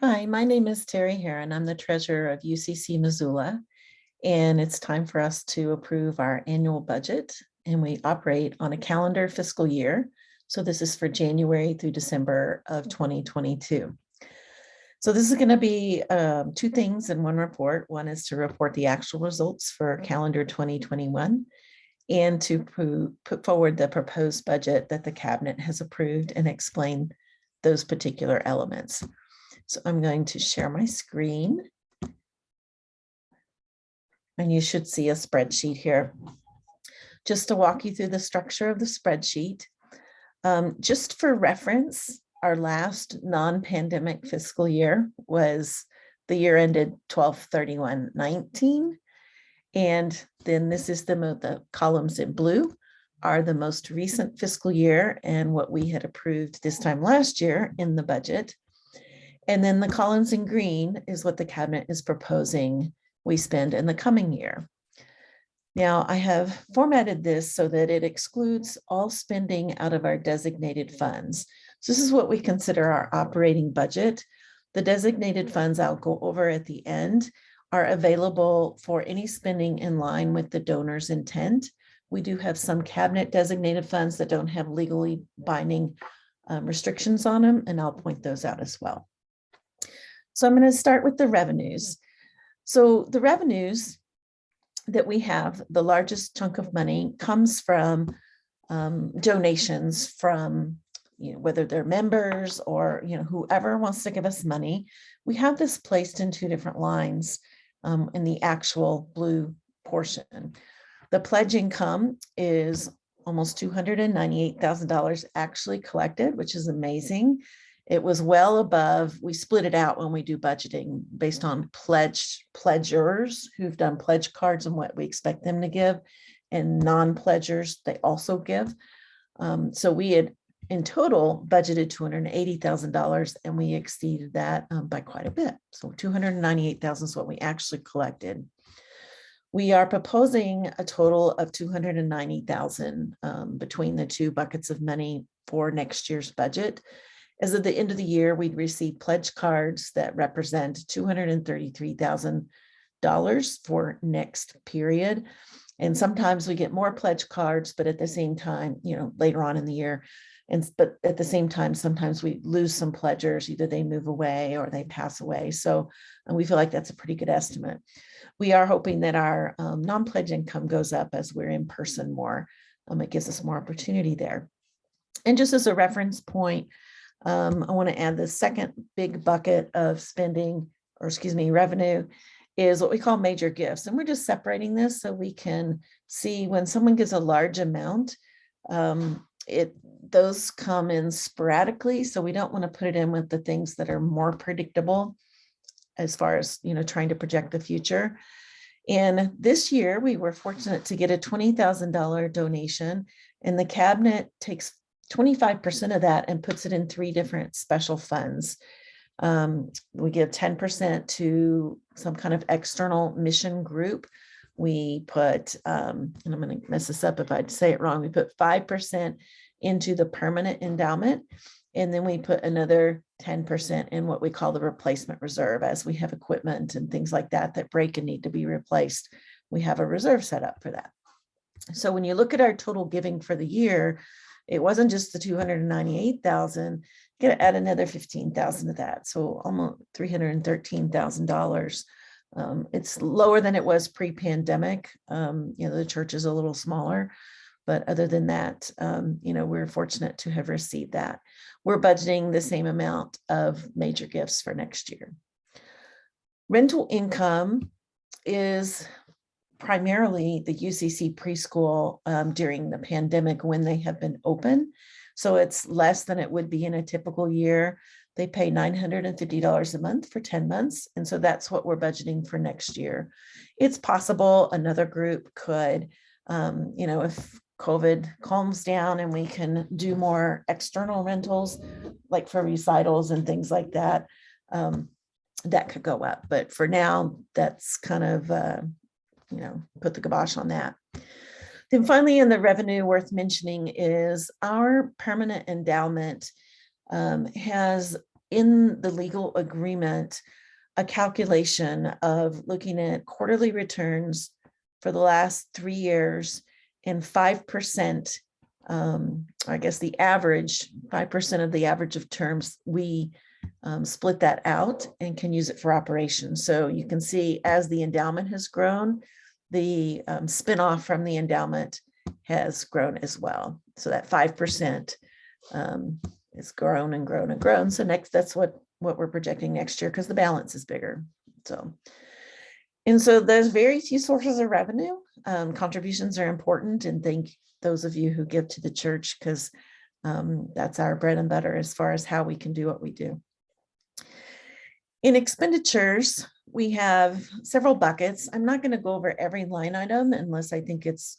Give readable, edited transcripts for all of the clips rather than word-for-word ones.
Hi, my name is Terry Heron. I'm the treasurer of UCC Missoula, and it's time for us to approve our annual budget. And we operate on a calendar fiscal year. So this is for January through December of 2022. So this is going to be two things in one report. One is to report the actual results for calendar 2021 and to put forward the proposed budget that the cabinet has approved and explain those particular elements. So I'm going to share my screen. And you should see a spreadsheet here. Just to walk you through the structure of the spreadsheet. Just for reference, our last non-pandemic fiscal year was the year ended 12/31/19. And then this is the columns in blue are the most recent fiscal year and what we had approved this time last year in the budget. And then the columns in green is what the cabinet is proposing we spend in the coming year. Now, I have formatted this so that it excludes all spending out of our designated funds. So this is what we consider our operating budget. The designated funds I'll go over at the end are available for any spending in line with the donor's intent. We do have some cabinet designated funds that don't have legally binding restrictions on them, and I'll point those out as well. So I'm going to start with the revenues. So the revenues that we have, the largest chunk of money comes from donations from, whether they're members or, whoever wants to give us money. We have this placed in two different lines in the actual blue portion. The pledge income is almost $298,000 actually collected, which is amazing. It was well above, we split it out when we do budgeting based on pledgers who've done pledge cards and what we expect them to give, and non-pledgers, they also give. So we had in total budgeted $280,000 and we exceeded that by quite a bit. So $298,000 is what we actually collected. We are proposing a total of $290,000 between the two buckets of money for next year's budget. As of the end of the year, we'd receive pledge cards that represent $233,000 for next period. And sometimes we get more pledge cards, but at the same time, later on in the year, but at the same time, sometimes we lose some pledgers, either they move away or they pass away. So we feel like that's a pretty good estimate. We are hoping that our non-pledge income goes up as we're in person more. It gives us more opportunity there. And just as a reference point, I want to add the second big bucket of revenue is what we call major gifts. And we're just separating this so we can see when someone gives a large amount, those come in sporadically. So we don't want to put it in with the things that are more predictable as far as, trying to project the future. And this year we were fortunate to get a $20,000 donation, and the cabinet takes 25% of that and puts it in three different special funds. We give 10% to some kind of external mission group. We put, and I'm going to mess this up if I say it wrong, we put 5% into the permanent endowment, and then we put another 10% in what we call the replacement reserve. As we have equipment and things like that that break and need to be replaced, we have a reserve set up for that. So when you look at our total giving for the year, it wasn't just the $298,000. You got to add another $15,000 to that, so almost $313,000. It's lower than it was pre-pandemic. The church is a little smaller, but other than that, we're fortunate to have received that. We're budgeting the same amount of major gifts for next year. Rental income is primarily the UCC preschool during the pandemic when they have been open. So it's less than it would be in a typical year. They pay $950 a month for 10 months. And so that's what we're budgeting for next year. It's possible another group could, if COVID calms down and we can do more external rentals, like for recitals and things like that, that could go up. But for now, that's kind of, put the kibosh on that. Then finally, in the revenue worth mentioning is our permanent endowment has in the legal agreement a calculation of looking at quarterly returns for the last 3 years and 5%, I guess the average, 5% of the average of terms, we split that out and can use it for operations. So you can see as the endowment has grown, the spinoff from the endowment has grown as well. So that 5% has grown and grown and grown. So next, that's what we're projecting next year because the balance is bigger. So, and so there's very few sources of revenue. Contributions are important, and thank those of you who give to the church because that's our bread and butter as far as how we can do what we do. In expenditures, we have several buckets. I'm not going to go over every line item unless I think it's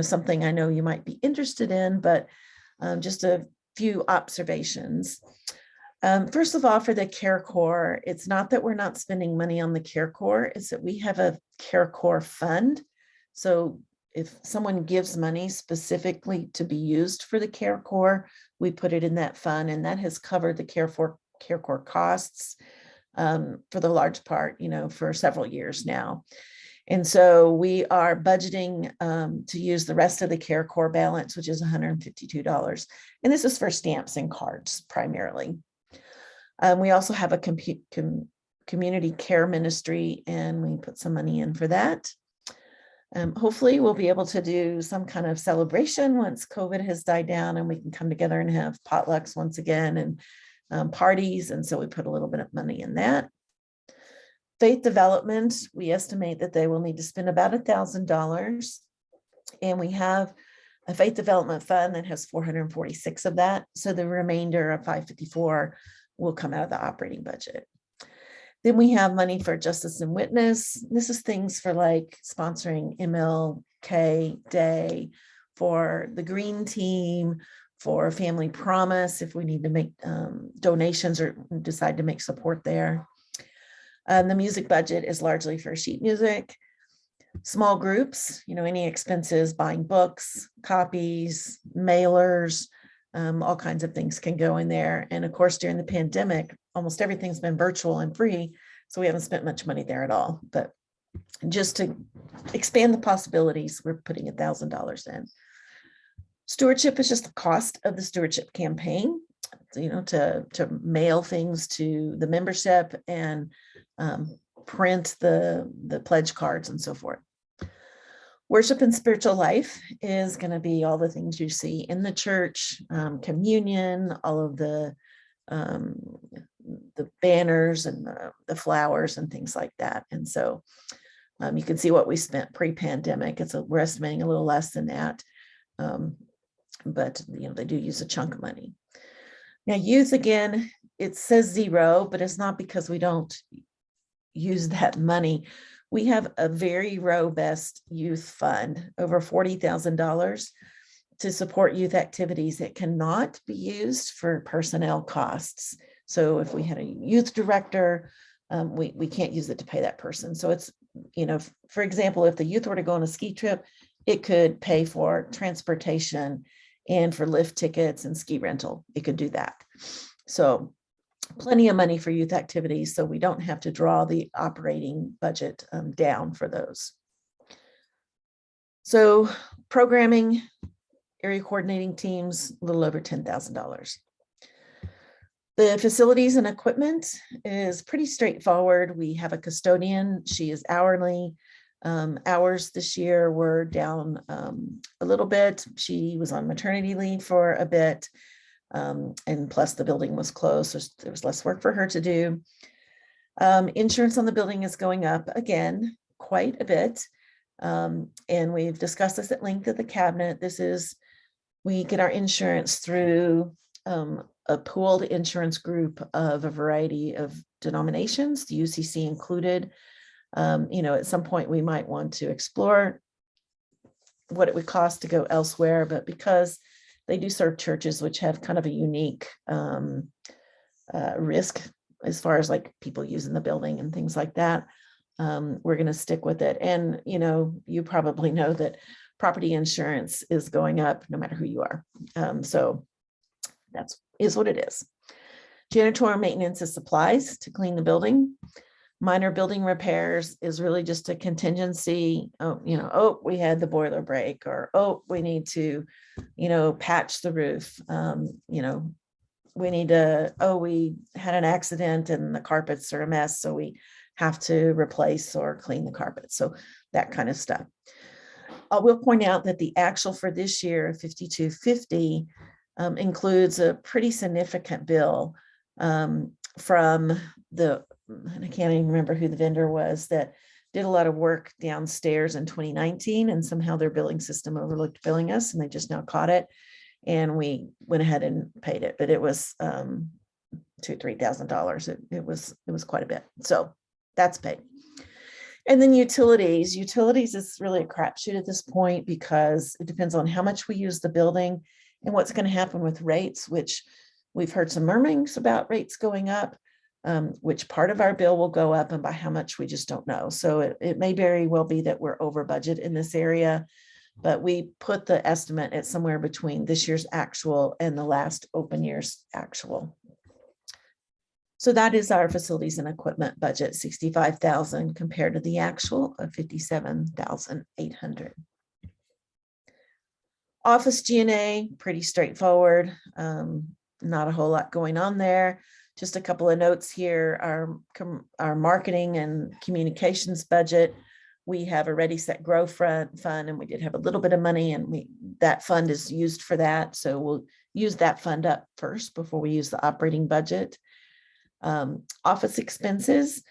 something I know you might be interested in, but just a few observations. First of all, for the Care Corps, it's not that we're not spending money on the Care Corps, it's that we have a Care Corps fund. So if someone gives money specifically to be used for the Care Corps, we put it in that fund, and that has covered the Care Corps costs for the large part, for several years now. And so we are budgeting to use the rest of the Care Corps balance, which is $152. And this is for stamps and cards primarily. We also have a community care ministry, and we put some money in for that. Hopefully we'll be able to do some kind of celebration once COVID has died down and we can come together and have potlucks once again and parties. And so we put a little bit of money in that. Faith development, we estimate that they will need to spend about $1,000. And we have a faith development fund that has 446 of that. So the remainder of 554 will come out of the operating budget. Then we have money for Justice and Witness. This is things for like sponsoring MLK Day, for the Green Team, for Family Promise, if we need to make donations or decide to make support there. The music budget is largely for sheet music. Small groups, any expenses, buying books, copies, mailers, all kinds of things can go in there. And of course, during the pandemic, almost everything's been virtual and free, so we haven't spent much money there at all. But just to expand the possibilities, we're putting $1,000 in. Stewardship is just the cost of the stewardship campaign, to mail things to the membership and print the pledge cards and so forth. Worship and spiritual life is going to be all the things you see in the church, communion, all of the banners and the flowers and things like that. And so you can see what we spent pre-pandemic. We're estimating a little less than that, but they do use a chunk of money. Now, youth, again, it says zero, but it's not because we don't use that money. We have a very robust youth fund, over $40,000 to support youth activities that cannot be used for personnel costs. So if we had a youth director, we can't use it to pay that person. So it's, for example, if the youth were to go on a ski trip, it could pay for transportation and for lift tickets and ski rental. It could do that. So plenty of money for youth activities, so we don't have to draw the operating budget down for those. So programming, area coordinating teams, a little over $10,000. The facilities and equipment is pretty straightforward. We have a custodian. She is hourly. Hours this year were down a little bit. She was on maternity leave for a bit. And plus the building was closed, so there was less work for her to do. Insurance on the building is going up again, quite a bit. And we've discussed this at length at the cabinet. We get our insurance through a pooled insurance group of a variety of denominations, the UCC included. At some point we might want to explore what it would cost to go elsewhere, but because they do serve churches, which have kind of a unique risk as far as like people using the building and things like that, we're going to stick with it. And, you probably know that property insurance is going up no matter who you are. So that's what it is. Janitorial maintenance is supplies to clean the building. Minor building repairs is really just a contingency. Oh, we had the boiler break, or, oh, we need to, patch the roof. We need to, we had an accident and the carpets are a mess, so we have to replace or clean the carpet. So that kind of stuff. I will point out that the actual for this year, 5250, includes a pretty significant bill from and I can't even remember who the vendor was, that did a lot of work downstairs in 2019, and somehow their billing system overlooked billing us, and they just now caught it, and we went ahead and paid it. But it was $2,000-3,000. It was quite a bit, so that's paid. And then utilities is really a crapshoot at this point, because it depends on how much we use the building and what's going to happen with rates, which we've heard some murmurings about rates going up. Which part of our bill will go up and by how much, we just don't know. So it may very well be that we're over budget in this area, but we put the estimate at somewhere between this year's actual and the last open year's actual. So that is our facilities and equipment budget, $65,000 compared to the actual of $57,800. Office G&A, pretty straightforward. Not a whole lot going on there. Just a couple of notes here. Our marketing and communications budget, we have a Ready, Set, Grow fund, and we did have a little bit of money, and that fund is used for that. So we'll use that fund up first before we use the operating budget. Office expenses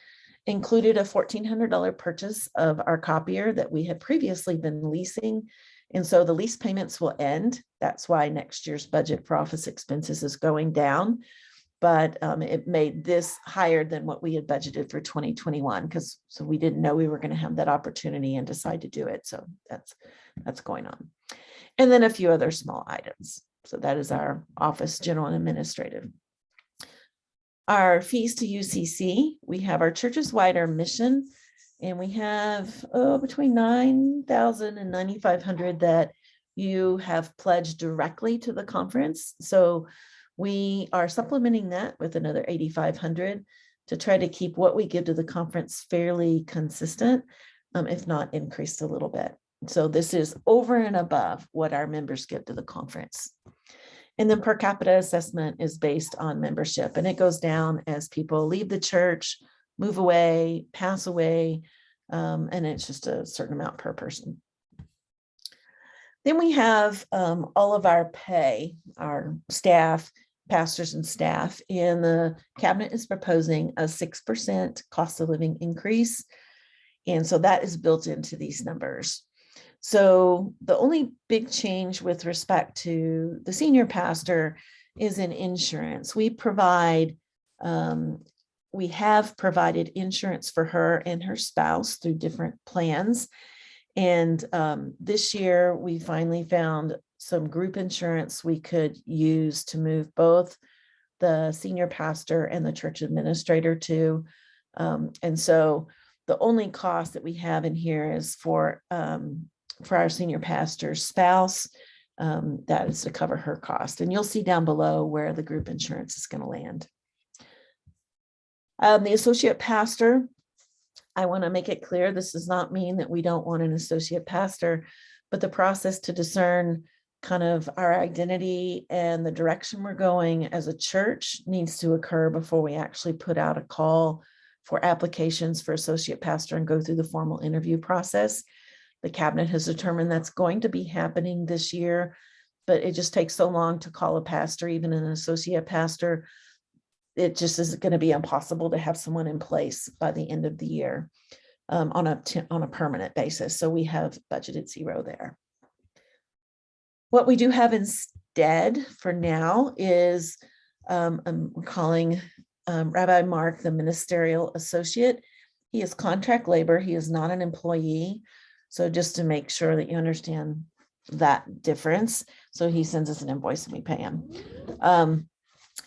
included a $1,400 purchase of our copier that we had previously been leasing. And so the lease payments will end. That's why next year's budget for office expenses is going down. But it made this higher than what we had budgeted for 2021, so we didn't know we were going to have that opportunity and decide to do it. So that's going on. And then a few other small items. So that is our office general and administrative. Our fees to UCC, we have our church's wider mission, and we have between $9,000 and $9,500 that you have pledged directly to the conference. So we are supplementing that with another $8,500 to try to keep what we give to the conference fairly consistent, if not increased a little bit. So this is over and above what our members give to the conference. And then per capita assessment is based on membership, and it goes down as people leave the church, move away, pass away, and it's just a certain amount per person. Then we have all of our pay, our staff, pastors and staff, and the cabinet is proposing a 6% cost of living increase. And so that is built into these numbers. So the only big change with respect to the senior pastor is in insurance. We have provided insurance for her and her spouse through different plans. And this year we finally found some group insurance we could use to move both the senior pastor and the church administrator to. And so the only cost that we have in here is for our senior pastor's spouse. That is to cover her cost. And you'll see down below where the group insurance is going to land. The associate pastor, I want to make it clear, this does not mean that we don't want an associate pastor, but the process to discern kind of our identity and the direction we're going as a church needs to occur before we actually put out a call for applications for associate pastor and go through the formal interview process. The cabinet has determined that's going to be happening this year, but it just takes so long to call a pastor, even an associate pastor. It just is going to be impossible to have someone in place by the end of the year on a permanent basis. So we have budgeted 0 there. What we do have instead for now is I'm calling Rabbi Mark the ministerial associate. He is contract labor. He is not an employee. So just to make sure that you understand that difference. So he sends us an invoice and we pay him.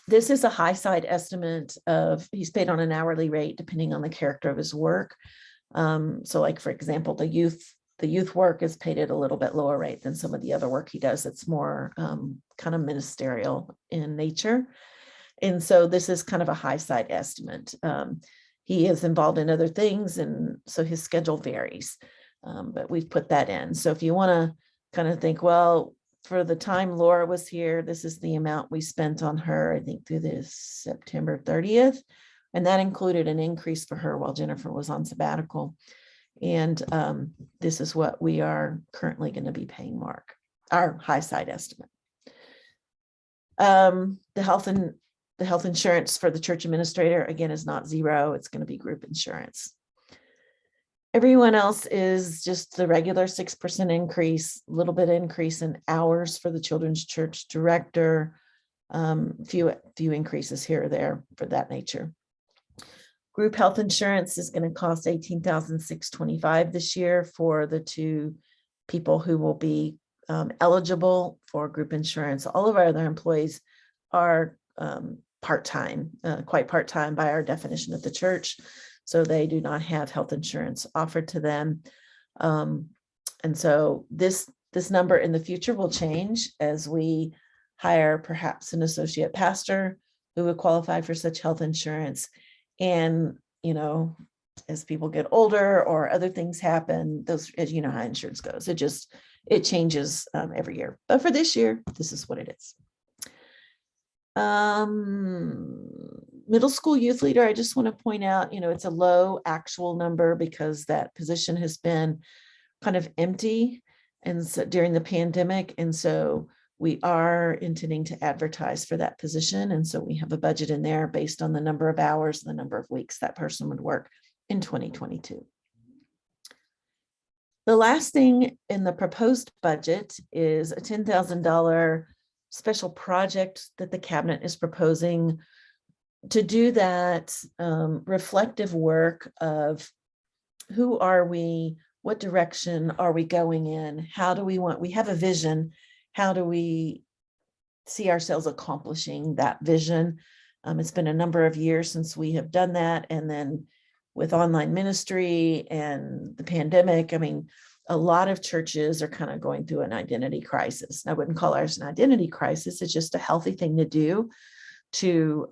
This is a high side estimate of, he's paid on an hourly rate depending on the character of his work. So like, for example, the youth work is paid at a little bit lower rate than some of the other work he does. It's more kind of ministerial in nature. And so this is kind of a high side estimate. He is involved in other things, and so his schedule varies, but we've put that in. So if you want to kind of think, well, for the time Laura was here, this is the amount we spent on her, I think through this September 30th. And that included an increase for her while Jennifer was on sabbatical. And this is what we are currently going to be paying Mark, our high side estimate. The health insurance for the church administrator, again, is not zero. It's going to be group insurance. Everyone else is just the regular 6% increase, a little bit increase in hours for the children's church director, few increases here or there for that nature. Group health insurance is going to cost $18,625 this year for the 2 people who will be eligible for group insurance. All of our other employees are part-time, quite part-time by our definition at the church. So they do not have health insurance offered to them. And so this number in the future will change as we hire perhaps an associate pastor who would qualify for such health insurance. And, as people get older or other things happen, those, as you know how insurance goes, it changes every year. But for this year, this is what it is. Middle school youth leader, I just want to point out, it's a low actual number because that position has been kind of empty and so during the pandemic. And so we are intending to advertise for that position. And so we have a budget in there based on the number of hours, the number of weeks that person would work in 2022. The last thing in the proposed budget is a $10,000 special project that the cabinet is proposing to do that reflective work of who are we, what direction are we going in, we have a vision, how do we see ourselves accomplishing that vision? It's been a number of years since we have done that. And then with online ministry and the pandemic, a lot of churches are kind of going through an identity crisis. I wouldn't call ours an identity crisis. It's just a healthy thing to do to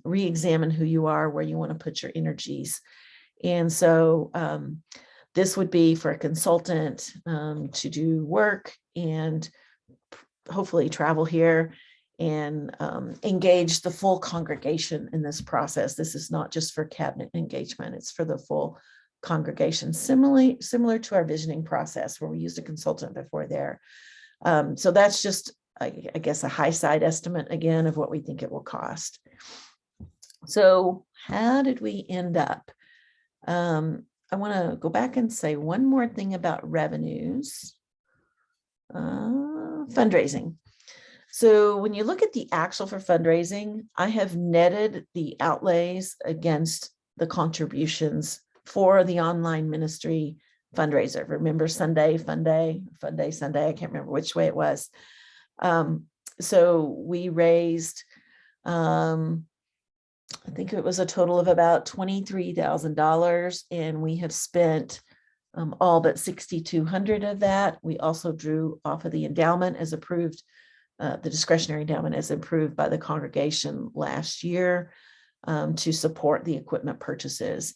re-examine who you are, where you want to put your energies. And so this would be for a consultant to do work and hopefully travel here and engage the full congregation in this process. This is not just for cabinet engagement, it's for the full congregation, similar to our visioning process where we used a consultant before there. So that's just, I guess, a high side estimate again of what we think it will cost. So how did we end up? I want to go back and say one more thing about revenues. Fundraising. So when you look at the actual for fundraising, I have netted the outlays against the contributions for the online ministry fundraiser. Remember Sunday, Sunday, I can't remember which way it was. So we raised, I think it was a total of about $23,000, and we have spent all but $6,200 of that. We also drew off of the endowment as approved, the discretionary endowment as approved by the congregation last year to support the equipment purchases.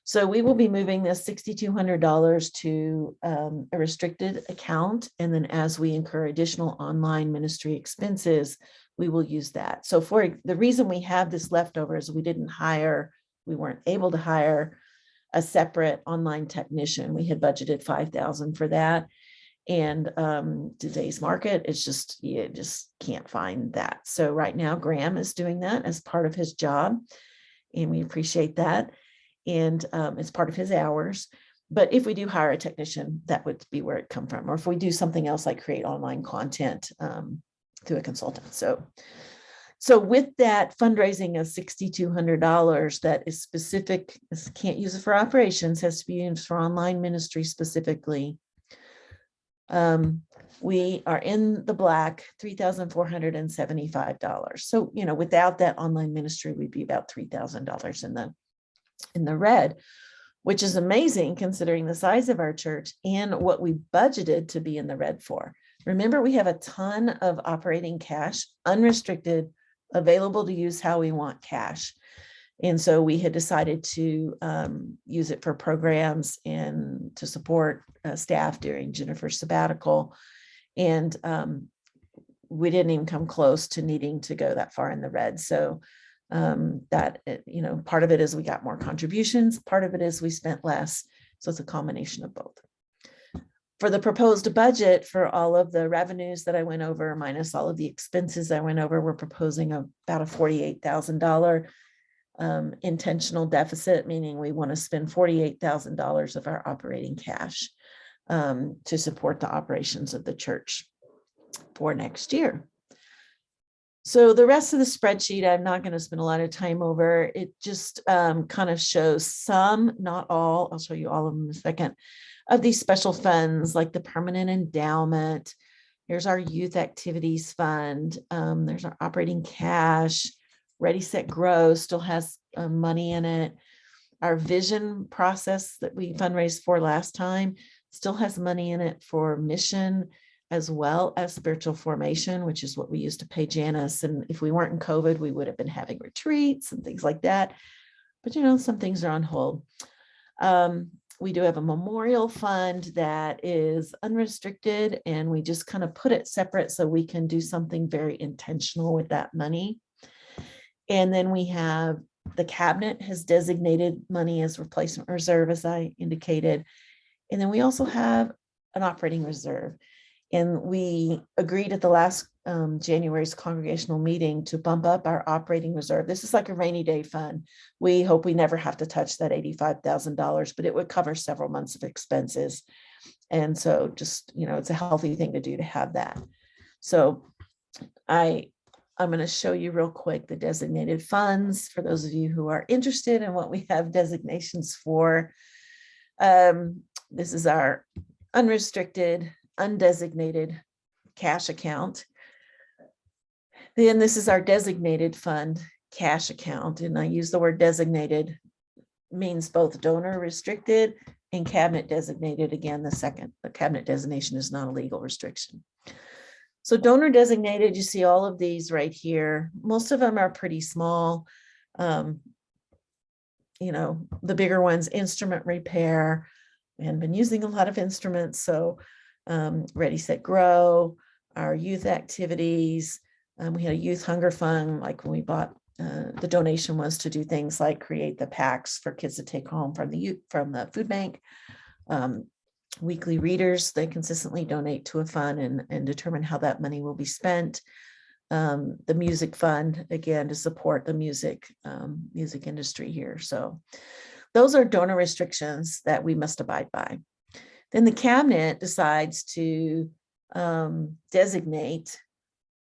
So we will be moving this $6,200 to a restricted account. And then as we incur additional online ministry expenses, we will use that. So for the reason we have this leftover is we weren't able to hire a separate online technician. We had budgeted $5,000 for that. And today's market, you just can't find that. So right now, Graham is doing that as part of his job, and we appreciate that. And it's part of his hours. But if we do hire a technician, that would be where it come from. Or if we do something else like create online content through a consultant. So with that fundraising of $6,200 that is specific, can't use it for operations, has to be used for online ministry specifically. We are in the black, $3,475. So, without that online ministry, we'd be about $3,000 in the red, which is amazing considering the size of our church and what we budgeted to be in the red for. Remember, we have a ton of operating cash, unrestricted, available to use how we want cash. And so we had decided to use it for programs and to support staff during Jennifer's sabbatical. And we didn't even come close to needing to go that far in the red. So that, you know, part of it is we got more contributions, part of it is we spent less. So it's a combination of both. For the proposed budget, for all of the revenues that I went over, minus all of the expenses I went over, we're proposing about a $48,000 intentional deficit, meaning we want to spend $48,000 of our operating cash to support the operations of the church for next year. So the rest of the spreadsheet, I'm not going to spend a lot of time over. It just kind of shows some, not all, I'll show you all of them in a second, of these special funds like the permanent endowment. Here's our youth activities fund. There's our operating cash. Ready, Set, Grow still has money in it. Our vision process that we fundraised for last time still has money in it for mission as well as spiritual formation, which is what we used to pay Janice. And if we weren't in COVID, we would have been having retreats and things like that. But, you know, some things are on hold. We do have a memorial fund that is unrestricted, and we just kind of put it separate so we can do something very intentional with that money. And then we have the cabinet has designated money as replacement reserve, as I indicated. And then we also have an operating reserve. And we agreed at the last January's congregational meeting to bump up our operating reserve. This is like a rainy day fund. We hope we never have to touch that $85,000, but it would cover several months of expenses. And so just, you know, it's a healthy thing to do to have that. So I'm going to show you real quick the designated funds for those of you who are interested in what we have designations for. This is our unrestricted, undesignated cash account. Then this is our designated fund cash account. And I use the word designated, means both donor restricted and cabinet designated. Again, the cabinet designation is not a legal restriction. So donor designated, you see all of these right here. Most of them are pretty small. You know, the bigger ones, instrument repair. We haven't been using a lot of instruments. So Ready, Set, Grow, our youth activities. We had a youth hunger fund, like when we bought, the donation was to do things like create the packs for kids to take home from the food bank. Weekly readers, they consistently donate to a fund and determine how that money will be spent. The music fund, again, to support the music industry here. So those are donor restrictions that we must abide by. Then the cabinet decides to designate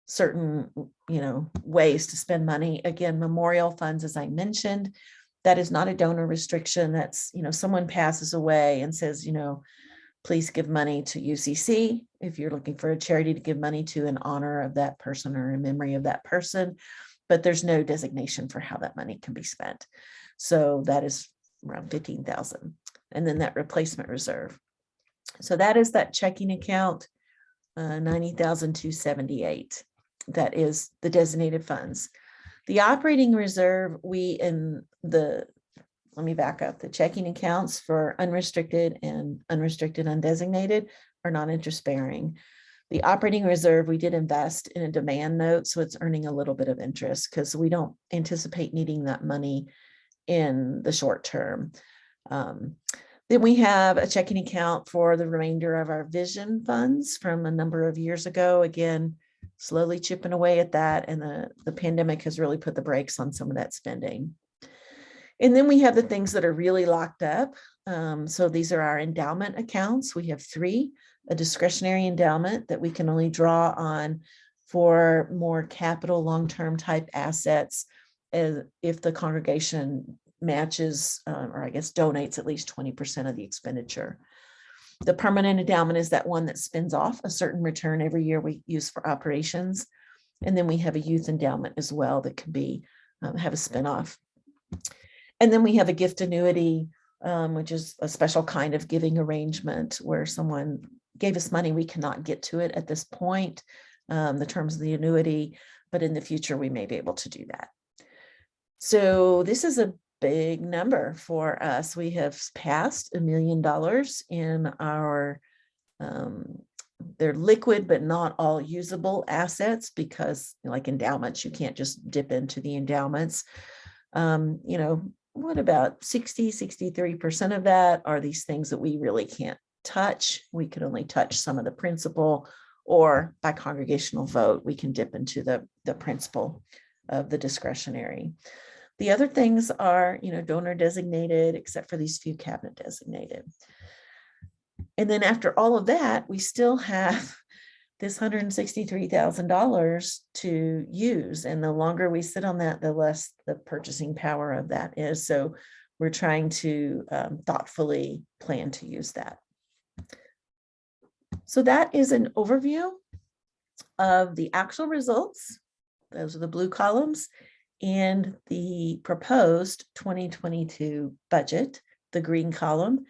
certain, you know, ways to spend money. Again, memorial funds, as I mentioned, that is not a donor restriction. That's, you know, someone passes away and says, you know, please give money to UCC. If you're looking for a charity to give money to in honor of that person or in memory of that person, but there's no designation for how that money can be spent. So that is around $15,000. And then that replacement reserve. So that is that checking account, $90,278. That is the designated funds. The operating reserve, let me back up. The checking accounts for unrestricted and unrestricted undesignated are non-interest bearing. The operating reserve, we did invest in a demand note, so it's earning a little bit of interest because we don't anticipate needing that money in the short term. Then we have a checking account for the remainder of our vision funds from a number of years ago. Again, slowly chipping away at that. And the pandemic has really put the brakes on some of that spending. And then we have the things that are really locked up. So these are our endowment accounts. We have 3, a discretionary endowment that we can only draw on for more capital long-term type assets if the congregation matches, or I guess donates at least 20% of the expenditure. The permanent endowment is that one that spins off a certain return every year we use for operations. And then we have a youth endowment as well that can be have a spinoff. And then we have a gift annuity, which is a special kind of giving arrangement where someone gave us money. We cannot get to it at this point, the terms of the annuity, but in the future, we may be able to do that. So this is a big number for us. We have passed $1 million in our, they're liquid, but not all usable assets, because like endowments, you can't just dip into the endowments. What about 63% of that are these things that we really can't touch. We can only touch some of the principal, or by congregational vote, we can dip into the principal of the discretionary. The other things are, donor designated, except for these few cabinet designated. And then after all of that, we still have this $163,000 to use. And the longer we sit on that, the less the purchasing power of that is. So we're trying to thoughtfully plan to use that. So that is an overview of the actual results. Those are the blue columns, and the proposed 2022 budget, the green column.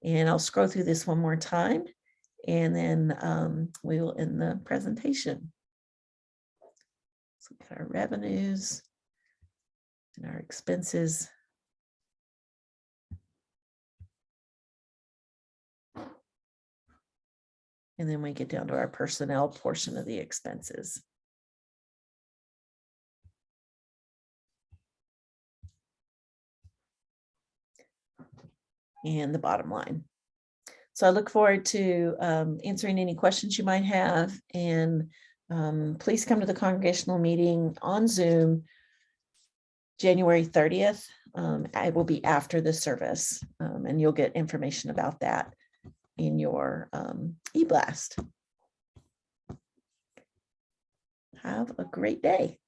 And I'll scroll through this one more time, and then we will end the presentation. Let's look at our revenues and our expenses. And then we get down to our personnel portion of the expenses. And the bottom line. So I look forward to answering any questions you might have. And please come to the congregational meeting on Zoom, January 30th. It will be after the service, and you'll get information about that in your e-blast. Have a great day.